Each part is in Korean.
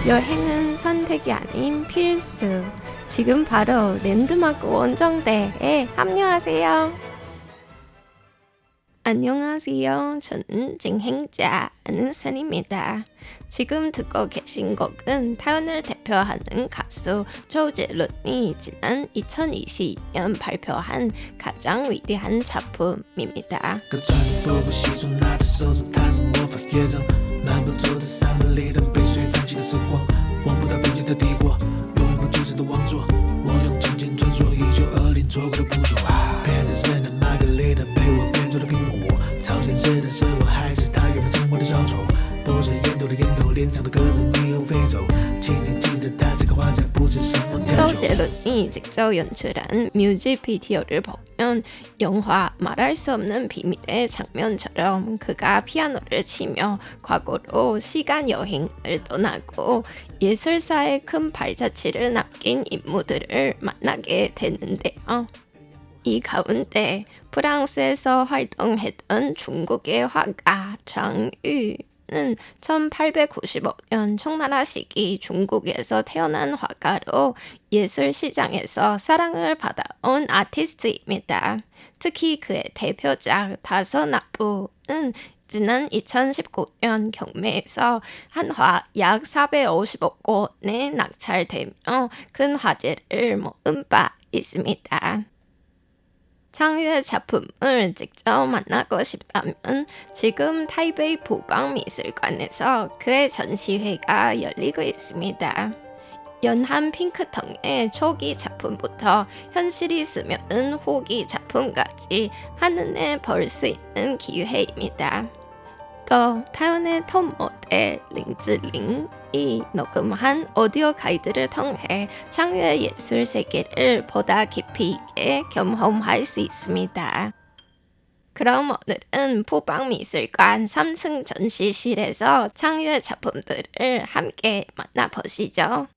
여행은 선택이 아닌 필수. 지금 바로 랜드마크 원정대에 합류하세요. 안녕하세요. 저는 진행자 안은선입니다. 지금 듣고 계신 곡은 타운을 대표하는 가수 조재룬이 지난 2022년 발표한 가장 위대한 작품입니다. 조재룬이 직접 연출한 뮤직비디오를 보면 영화 말할 수 없는 비밀의 장면처럼 그가 피아노를 치며 과거로 시간 여행을 떠나고 예술사에 큰 발자취를 남긴 인물들을 만나게 되는데요. 이 가운데 프랑스에서 활동했던 중국의 화가 장유는 1895년 청나라 시기 중국에서 태어난 화가로 예술 시장에서 사랑을 받아온 아티스트입니다. 특히 그의 대표작 다서나부는 지난 2019년 경매에서 한화 약 450억 원에 낙찰되며 큰 화제를 모은 바 있습니다. 장유의 작품을 직접 만나고 싶다면 지금 타이베이 북방미술관에서 그의 전시회가 열리고 있습니다. 연한 핑크통의 초기 작품부터 현실이 스며든 후기 작품까지 한눈에 볼 수 있는 기회입니다. 또 타운의 톱 모델 링즈링이 녹음한 오디오 가이드를 통해 장유의 예술 세계를 보다 깊이 있게 경험할 수 있습니다. 그럼 오늘은 북방미술관 3층 전시실에서 장유의 작품들을 함께 만나보시죠.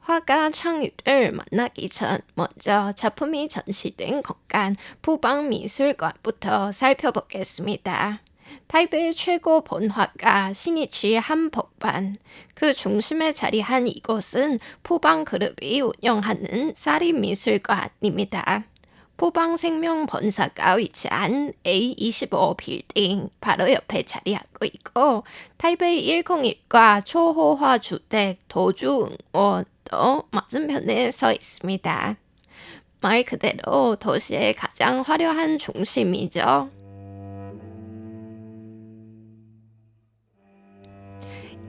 화가 장유를 만나기 전 먼저 작품이 전시된 공간 북방미술관부터 살펴보겠습니다. 타이베이 최고 본화가 신이취 한복판, 그 중심에 자리한 이곳은 북방그룹이 운영하는 사립미술관입니다. 북방생명 본사가 위치한 A25 빌딩 바로 옆에 자리하고 있고 타이베이 101과 초호화 주택 도주응원 맞은편에 서 있습니다. 말 그대로 도시의 가장 화려한 중심이죠.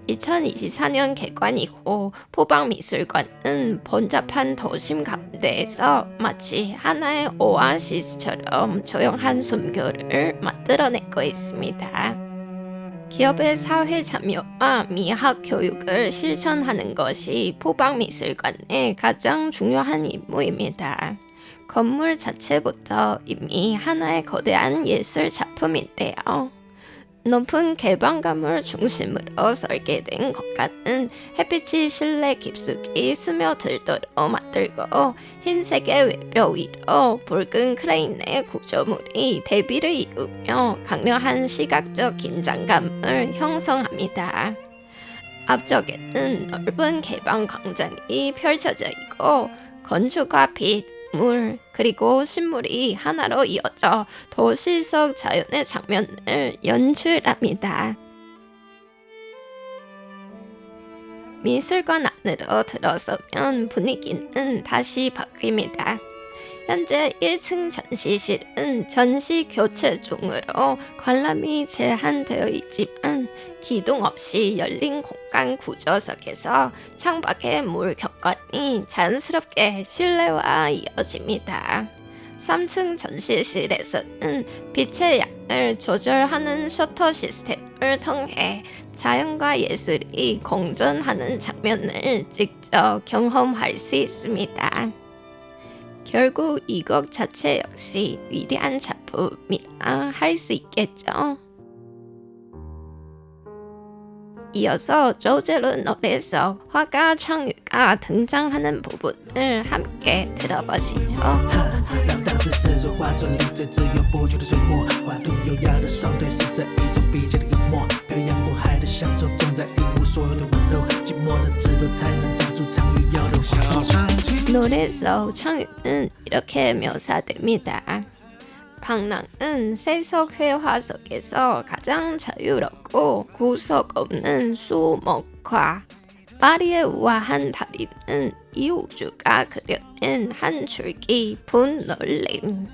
(2024년) 개관 이후 북방미술관은 번잡한 도심 가운데에서 마치 하나의 오아시스처럼 조용한 숨결을 만들어내고 있습니다. 기업의 사회 참여와 미학 교육을 실천하는 것이 북방미술관의 가장 중요한 임무입니다. 건물 자체부터 이미 하나의 거대한 예술 작품인데요. 높은 개방감을 중심으로 설계된 공간은 햇빛이 실내 깊숙이 스며들도록 만들고 흰색의 외벽 위로 붉은 크레인의 구조물이 대비를 이루며 강력한 시각적 긴장감을 형성합니다. 앞쪽에는 넓은 개방 광장이 펼쳐져 있고 건축과 빛, 물, 그리고 식물이 하나로 이어져 도시 속 자연의 장면을 연출합니다. 미술관 안으로 들어서면 분위기는 다시 바뀝니다. 현재 1층 전시실은 전시 교체 중으로 관람이 제한되어 있지만 기둥 없이 열린 공간 구조 속에서 창밖의 물 경관이 자연스럽게 실내와 이어집니다. 3층 전시실에서는 빛의 양을 조절하는 셔터 시스템을 통해 자연과 예술이 공존하는 장면을 직접 경험할 수 있습니다. 결국 이 곡 자체 역시 위대한 작품이라 할 수 있겠죠. 이어서 조재룬 노래에서 화가 창유가 등장하는 부분을 함께 들어보시죠. 着画作里最自由不羁的水墨，画图优雅的上对，是这一种笔尖的隐没，漂洋过海的乡愁总在一无所有的温柔，寂寞的指头才能长出창유要的花朵。 노래 속 창유는 이렇게 묘사됩니다. 방랑은 세석 회화 속에서 가장 자유롭고 구속 없는 수목화. 파리의 우아한 다리는 이 우주가 그려낸 한 줄기 분놀림.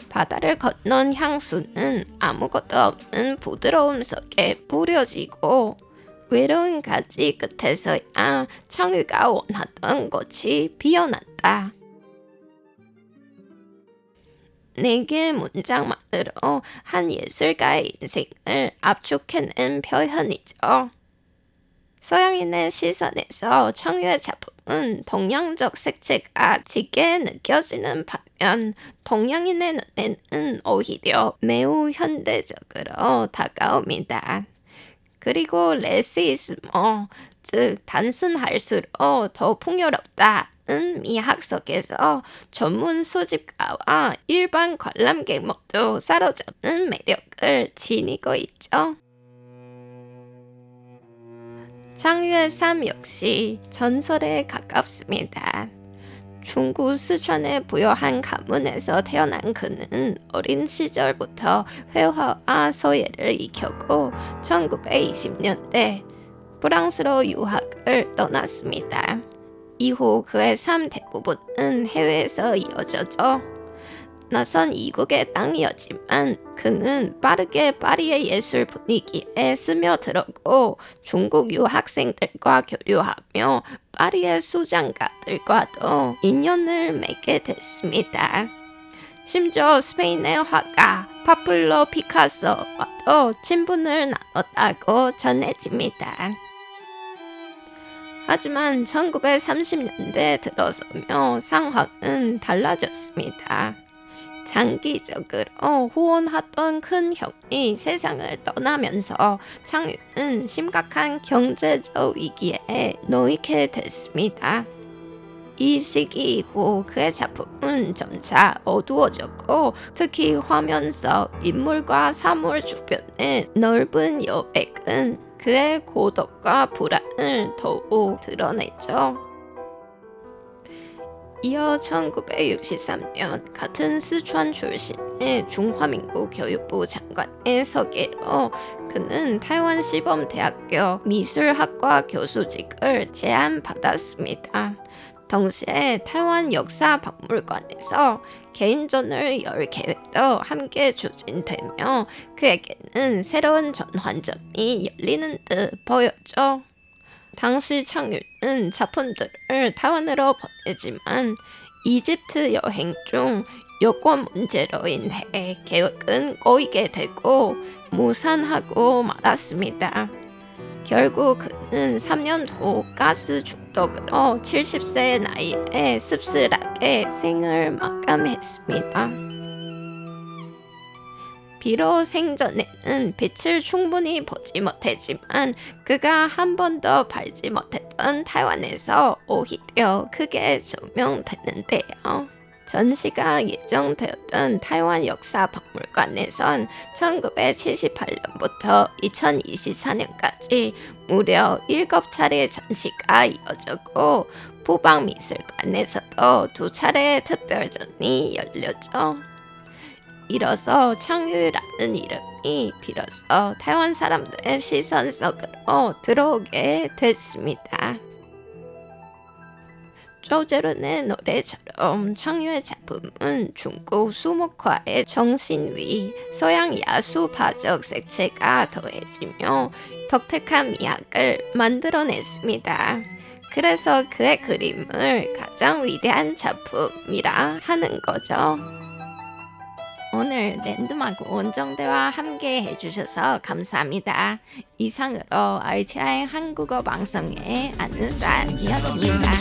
바다를 건넌 향수는 아무것도 없는 부드러움 속에 뿌려지고 외로운 가지 끝에서야 청유가 원하던 꽃이 피어난다. 4개의 문장만으로 한 예술가의 인생을 압축해낸 표현이죠. 서양인의 시선에서 청유의 작품은 동양적 색채가 짙게 느껴지는 반면 동양인의 눈에는 오히려 매우 현대적으로 다가옵니다. 그리고 레시스모, 즉 단순할수록 더 풍요롭다는 미학 속에서 전문 수집가와 일반 관람객 모두 사로잡는 매력을 지니고 있죠. 창유의 삶 역시 전설에 가깝습니다. 중구 스촨의 부유한 가문에서 태어난 그는 어린 시절부터 회화와 서예를 익혔고 1920년대 프랑스로 유학을 떠났습니다. 이후 그의 삶 대부분은 해외에서 이어졌죠. 낯선 이국의 땅이었지만 그는 빠르게 파리의 예술 분위기에 스며들었고 중국 유학생들과 교류하며 파리의 수장가들과도 인연을 맺게 됐습니다. 심지어 스페인의 화가 파블로 피카소와도 친분을 나눴다고 전해집니다. 하지만 1930년대 들어서며 상황은 달라졌습니다. 장기적으로 후원하던 큰 형이 세상을 떠나면서 창유는 심각한 경제적 위기에 놓이게 됐습니다. 이 시기 이후 그의 작품은 점차 어두워졌고 특히 화면 속 인물과 사물 주변의 넓은 여백은 그의 고독과 불안을 더욱 드러냈죠. 이어 1963년 같은 스촨 출신의 중화민국 교육부 장관의 서계로 그는 타이완 시범대학교 미술학과 교수직을 제안받았습니다. 동시에 타이완 역사박물관에서 개인전을 열 계획도 함께 추진되며 그에게는 새로운 전환점이 열리는 듯 보였죠. 당시 창유는 작품들을 타이완으로 보내지만 이집트 여행 중 여권 문제로 인해 계획은 꼬이게 되고 무산하고 말았습니다. 결국 그는 3년 후 가스 중독으로 70세의 나이에 씁쓸하게 생을 마감했습니다. 비록 생전에는 빛을 충분히 보지 못했지만 그가 한 번도 밟지 못했던 타이완에서 오히려 크게 조명됐는데요. 전시가 예정되었던 타이완 역사박물관에선 1978년부터 2024년까지 무려 7차례 전시가 이어졌고 포방미술관에서도 2차례 특별전이 열렸죠. 이로써 창유라는 이름이 비로소 타이완 사람들의 시선 속으로 들어오게 됐습니다. 조제룬의 노래처럼 창유의 작품은 중국 수목화의 정신 위 서양 야수파적 색채가 더해지며 독특한 미학을 만들어냈습니다. 그래서 그의 그림을 가장 위대한 작품이라 하는 거죠. 오늘 랜드마크 원정대와 함께 해주셔서 감사합니다. 이상으로 RTI 한국어 방송의 안는산이었습니다.